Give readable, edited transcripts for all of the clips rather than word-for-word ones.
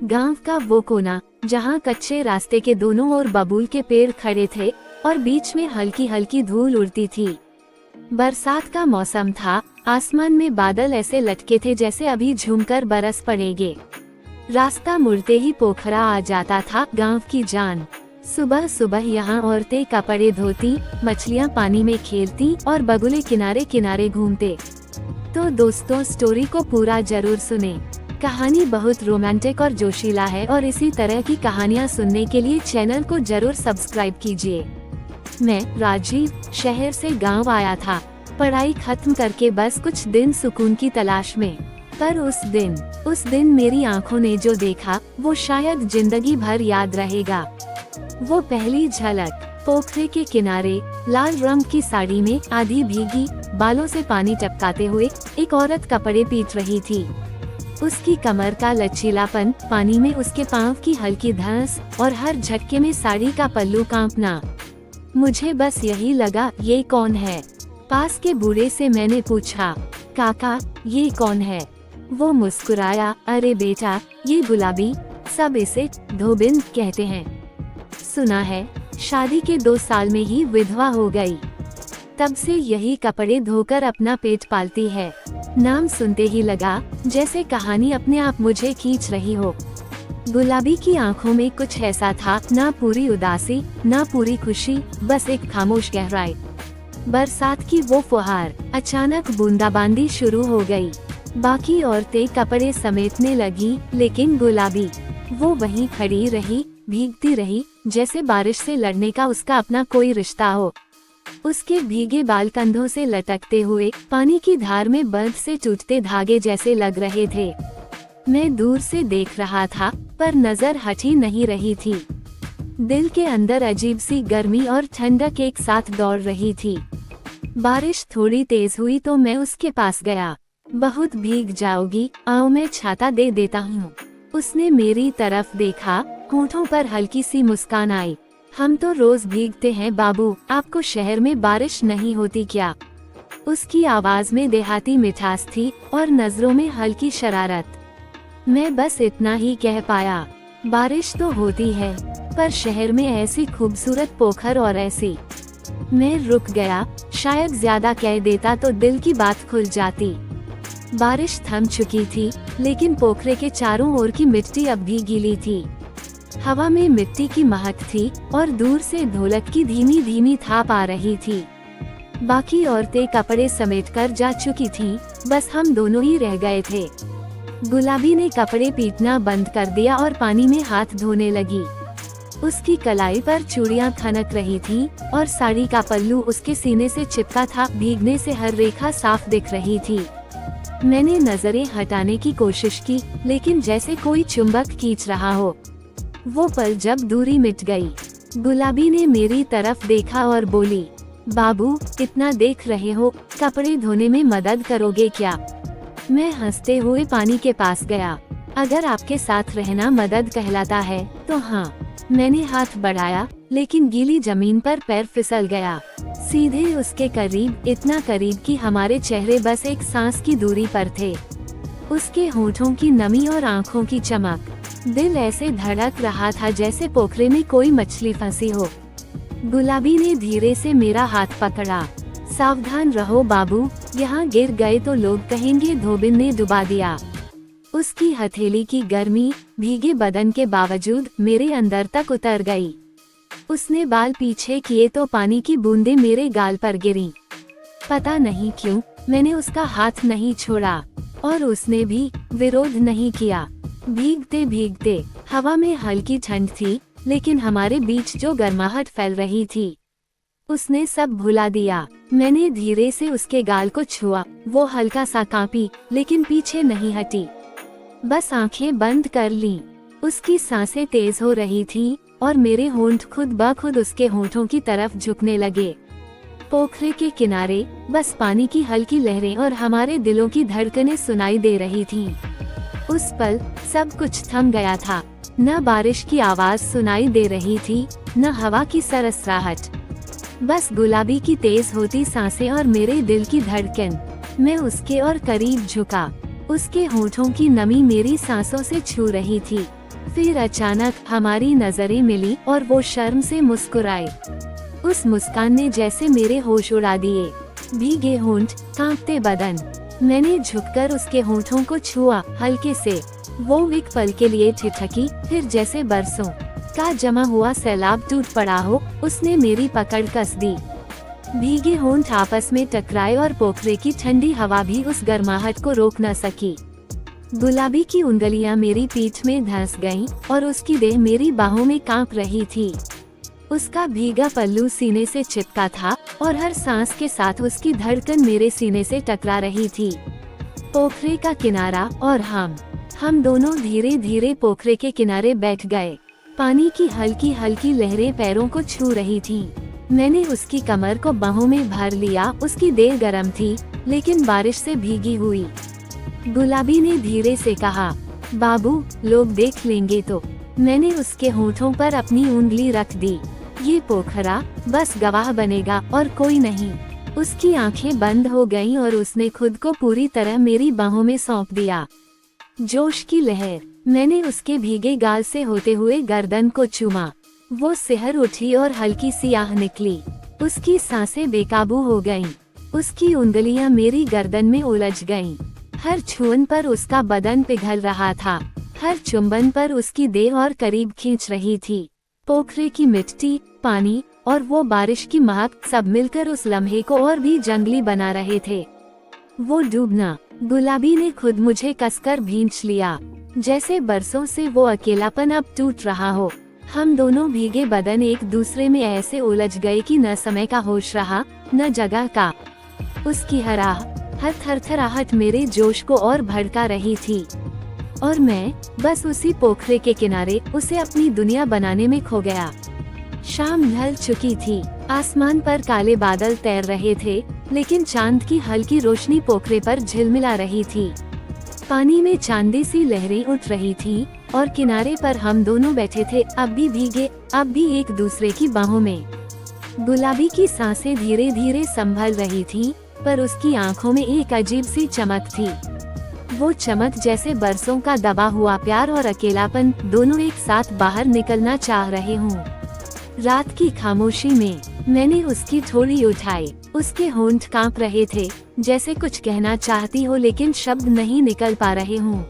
गांव का वो कोना जहां कच्चे रास्ते के दोनों ओर बबूल के पेड़ खड़े थे और बीच में हल्की हल्की धूल उड़ती थी। बरसात का मौसम था, आसमान में बादल ऐसे लटके थे जैसे अभी झूमकर बरस पड़ेंगे। रास्ता मुड़ते ही पोखरा आ जाता था गांव की जान। सुबह सुबह यहाँ औरतें कपड़े धोती, मछलियाँ पानी में खेलती और बगुले किनारे किनारे घूमते। तो दोस्तों, स्टोरी को पूरा जरूर सुने। कहानी बहुत रोमांटिक और जोशीला है और इसी तरह की कहानियाँ सुनने के लिए चैनल को जरूर सब्सक्राइब कीजिए। मैं राजीव शहर से गांव आया था, पढ़ाई खत्म करके बस कुछ दिन सुकून की तलाश में। पर उस दिन मेरी आंखों ने जो देखा वो शायद जिंदगी भर याद रहेगा। वो पहली झलक, पोखरे के किनारे लाल रंग की साड़ी में आधी भीगी, बालों से पानी टपकाते हुए एक औरत कपड़े पीट रही थी। उसकी कमर का लचीलापन, पानी में उसके पांव की हल्की धंस और हर झटके में साड़ी का पल्लू कांपना। मुझे बस यही लगा, ये कौन है? पास के बूढ़े से मैंने पूछा, काका ये कौन है? वो मुस्कुराया, अरे बेटा ये गुलाबी, सब इसे धोबिन कहते हैं। सुना है शादी के 2 साल में ही विधवा हो गई, तब से यही कपड़े धोकर अपना पेट पालती है। नाम सुनते ही लगा जैसे कहानी अपने आप मुझे खींच रही हो। गुलाबी की आंखों में कुछ ऐसा था, ना पूरी उदासी ना पूरी खुशी, बस एक खामोश गहराई। बरसात की वो फुहार, अचानक बूंदाबांदी शुरू हो गई। बाकी औरतें कपड़े समेटने लगी, लेकिन गुलाबी वो वहीं खड़ी रही, भीगती रही, जैसे बारिश से लड़ने का उसका अपना कोई रिश्ता हो। उसके भीगे बाल कंधों से लटकते हुए पानी की धार में बर्फ से टूटते धागे जैसे लग रहे थे। मैं दूर से देख रहा था, पर नजर हटी नहीं रही थी। दिल के अंदर अजीब सी गर्मी और ठंडक एक साथ दौड़ रही थी। बारिश थोड़ी तेज हुई तो मैं उसके पास गया। बहुत भीग जाओगी, आओ मैं छाता दे देता हूँ। उसने मेरी तरफ देखा, होठों पर हल्की सी मुस्कान आई। हम तो रोज भीगते हैं बाबू, आपको शहर में बारिश नहीं होती क्या? उसकी आवाज में देहाती मिठास थी और नजरों में हल्की शरारत। मैं बस इतना ही कह पाया, बारिश तो होती है, पर शहर में ऐसी खूबसूरत पोखर और ऐसी। मैं रुक गया, शायद ज्यादा कह देता तो दिल की बात खुल जाती। बारिश थम चुकी थी, लेकिन पोखरे के चारों ओर की मिट्टी अब भी गीली थी। हवा में मिट्टी की महक थी और दूर से ढोलक की धीमी धीमी थाप आ रही थी। बाकी औरतें कपड़े समेटकर जा चुकी थीं, बस हम दोनों ही रह गए थे। गुलाबी ने कपड़े पीटना बंद कर दिया और पानी में हाथ धोने लगी। उसकी कलाई पर चूड़ियां खनक रही थीं और साड़ी का पल्लू उसके सीने से चिपका था, भीगने से हर रेखा साफ दिख रही थी। मैंने नजरें हटाने की कोशिश की, लेकिन जैसे कोई चुंबक खींच रहा हो। वो पल जब दूरी मिट गई, गुलाबी ने मेरी तरफ देखा और बोली, बाबू इतना देख रहे हो, कपड़े धोने में मदद करोगे क्या? मैं हंसते हुए पानी के पास गया। अगर आपके साथ रहना मदद कहलाता है तो हाँ। मैंने हाथ बढ़ाया, लेकिन गीली जमीन पर पैर फिसल गया, सीधे उसके करीब, इतना करीब कि हमारे चेहरे बस एक सांस की दूरी पर थे। उसके होठों की नमी और आंखों की चमक, दिल ऐसे धड़क रहा था जैसे पोखरे में कोई मछली फंसी हो। गुलाबी ने धीरे से मेरा हाथ पकड़ा, सावधान रहो बाबू, यहाँ गिर गए तो लोग कहेंगे धोबिन ने डुबा दिया। उसकी हथेली की गर्मी भीगे बदन के बावजूद मेरे अंदर तक उतर गई। उसने बाल पीछे किए तो पानी की बूंदें मेरे गाल पर गिरीं। पता नहीं क्यों मैंने उसका हाथ नहीं छोड़ा और उसने भी विरोध नहीं किया। भीगते भीगते हवा में हल्की ठंड थी, लेकिन हमारे बीच जो गर्माहट फैल रही थी उसने सब भुला दिया। मैंने धीरे से उसके गाल को छुआ, वो हल्का सा कांपी, लेकिन पीछे नहीं हटी, बस आंखें बंद कर लीं। उसकी सांसें तेज हो रही थीं और मेरे होंठ खुद ब खुद उसके होंठों की तरफ झुकने लगे। पोखरे के किनारे बस पानी की हल्की लहरें और हमारे दिलों की धड़कनें सुनाई दे रही थीं। उस पल सब कुछ थम गया था, न बारिश की आवाज सुनाई दे रही थी, न हवा की सरसराहट, बस गुलाबी की तेज होती सांसें और मेरे दिल की धड़कन। मैं उसके और करीब झुका, उसके होठों की नमी मेरी सांसों से छू रही थी। फिर अचानक हमारी नजरें मिली और वो शर्म से मुस्कुराए। उस मुस्कान ने जैसे मेरे होश उड़ा दिए। भीगे होंठ, कांपते बदन। मैंने झुककर उसके होंठों को छुआ हल्के से। वो एक पल के लिए ठिठकी, फिर जैसे बरसों का जमा हुआ सैलाब टूट पड़ा हो, उसने मेरी पकड़ कस दी। भीगे होंठ आपस में टकराए और पोखरे की ठंडी हवा भी उस गर्माहट को रोक न सकी। गुलाबी की उंगलियां मेरी पीठ में धंस गईं और उसकी देह मेरी बाहों में कांप रही थी। उसका भीगा पल्लू सीने से चिपका था और हर सांस के साथ उसकी धड़कन मेरे सीने से टकरा रही थी। पोखरे का किनारा और हम दोनों धीरे धीरे पोखरे के किनारे बैठ गए। पानी की हल्की हल्की लहरें पैरों को छू रही थीं। मैंने उसकी कमर को बाहों में भर लिया। उसकी देह गर्म थी, लेकिन बारिश से भीगी हुई। गुलाबी ने धीरे से कहा, बाबू, लोग देख लेंगे तो। मैंने उसके होठों पर अपनी उंगली रख दी। ये पोखरा बस गवाह बनेगा और कोई नहीं। उसकी आंखें बंद हो गईं और उसने खुद को पूरी तरह मेरी बाहों में सौंप दिया। जोश की लहर। मैंने उसके भीगे गाल से होते हुए गर्दन को चूमा। वो सिहर उठी और हल्की सी आह निकली। उसकी सांसें बेकाबू हो गईं। उसकी उंगलियां मेरी गर्दन में उलझ गईं। हर छुअन पर उसका बदन पिघल रहा था। हर चुंबन पर उसकी देह और करीब खींच रही थी। पोखरे की मिट्टी, पानी और वो बारिश की महक सब मिलकर उस लम्हे को और भी जंगली बना रहे थे। वो डूबना। गुलाबी ने खुद मुझे कसकर भींच लिया, जैसे बरसों से वो अकेलापन अब टूट रहा हो। हम दोनों भीगे बदन एक दूसरे में ऐसे उलझ गए कि न समय का होश रहा, न जगह का। उसकी हर थरथराहट मेरे जोश को और भड़का रही थी और मैं बस उसी पोखरे के किनारे उसे अपनी दुनिया बनाने में खो गया। शाम ढल चुकी थी। आसमान पर काले बादल तैर रहे थे, लेकिन चांद की हल्की रोशनी पोखरे पर झिलमिला रही थी। पानी में चांदी सी लहरें उठ रही थीं और किनारे पर हम दोनों बैठे थे, अब भी भीगे, अब भी एक दूसरे की बाहों में। गुलाबी की सांसें धीरे धीरे संभल रही थीं, पर उसकी आंखों में एक अजीब सी चमक थी। वो चमक जैसे बरसों का दबा हुआ प्यार और अकेलापन दोनों एक साथ बाहर निकलना चाह रहे हों। रात की खामोशी में मैंने उसकी थोड़ी उठाई। उसके होंठ कांप रहे थे, जैसे कुछ कहना चाहती हो लेकिन शब्द नहीं निकल पा रहे हों।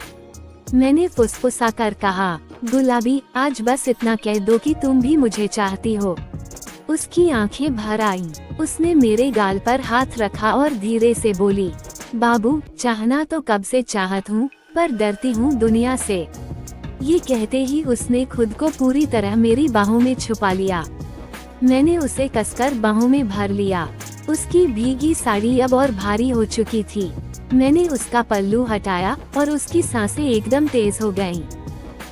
मैंने फुसफुसा कर कहा, गुलाबी, आज बस इतना कह दो कि तुम भी मुझे चाहती हो। उसकी आंखें भर आईं। उसने मेरे गाल पर हाथ रखा और धीरे से बोली, बाबू, चाहना तो कब से चाहत हूँ, पर डरती हूँ दुनिया से। ये कहते ही उसने खुद को पूरी तरह मेरी बाहों में छुपा लिया। मैंने उसे कसकर बाहों में भर लिया। उसकी भीगी साड़ी अब और भारी हो चुकी थी। मैंने उसका पल्लू हटाया और उसकी सांसें एकदम तेज हो गईं।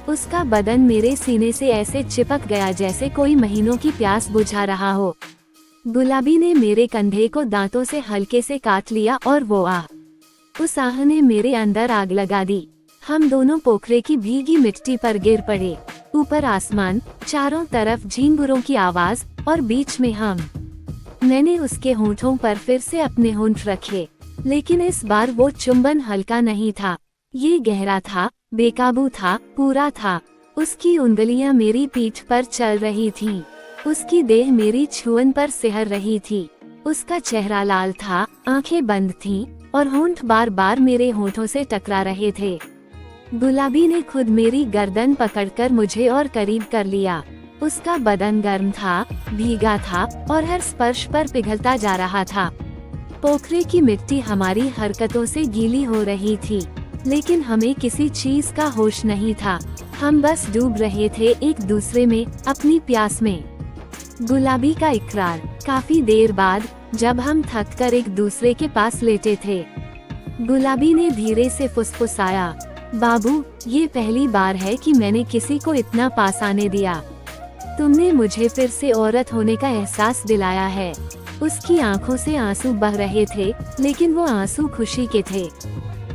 उसका बदन मेरे सीने से ऐसे चिपक गया जैसे कोई महीनों की प्यास बुझा रहा हो। गुलाबी ने मेरे कंधे को दांतों से हल्के से काट लिया और वो उस आह ने मेरे अंदर आग लगा दी। हम दोनों पोखरे की भीगी मिट्टी पर गिर पड़े। ऊपर आसमान, चारों तरफ झींगुरों की आवाज और बीच में हम। मैंने उसके होंठों पर फिर से अपने होंठ रखे, लेकिन इस बार वो चुंबन हल्का नहीं था। ये गहरा था, बेकाबू था, पूरा था। उसकी उंगलियां मेरी पीठ पर चल रही थीं। उसकी देह मेरी छुअन पर सिहर रही थी। उसका चेहरा लाल था, आंखें बंद थीं और होंठ बार बार मेरे होंठों से टकरा रहे थे। गुलाबी ने खुद मेरी गर्दन पकड़कर मुझे और करीब कर लिया। उसका बदन गर्म था, भीगा था और हर स्पर्श पर पिघलता जा रहा था। पोखरे की मिट्टी हमारी हरकतों से गीली हो रही थी, लेकिन हमें किसी चीज का होश नहीं था। हम बस डूब रहे थे एक दूसरे में, अपनी प्यास में। गुलाबी का इकरार। काफी देर बाद, जब हम थक कर एक दूसरे के पास लेटे थे, गुलाबी ने धीरे से फुसफुसाया, बाबू, ये पहली बार है कि मैंने किसी को इतना पास आने दिया। तुमने मुझे फिर से औरत होने का एहसास दिलाया है। उसकी आंखों से आंसू बह रहे थे, लेकिन वो आंसू खुशी के थे।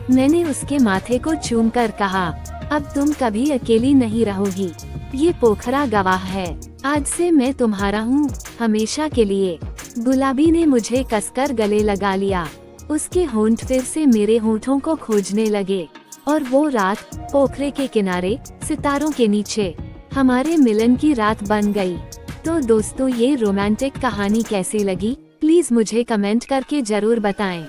मैंने उसके माथे को चूमकर कहा, अब तुम कभी अकेली नहीं रहोगी। ये पोखरा गवाह है। आज से मैं तुम्हारा हूँ, हमेशा के लिए। गुलाबी ने मुझे कसकर गले लगा लिया। उसके होंठ फिर से मेरे होंठों को खोजने लगे। और वो रात पोखरे के किनारे सितारों के नीचे हमारे मिलन की रात बन गई। तो दोस्तों, ये रोमांटिक कहानी कैसी लगी प्लीज मुझे कमेंट करके जरूर बताएं।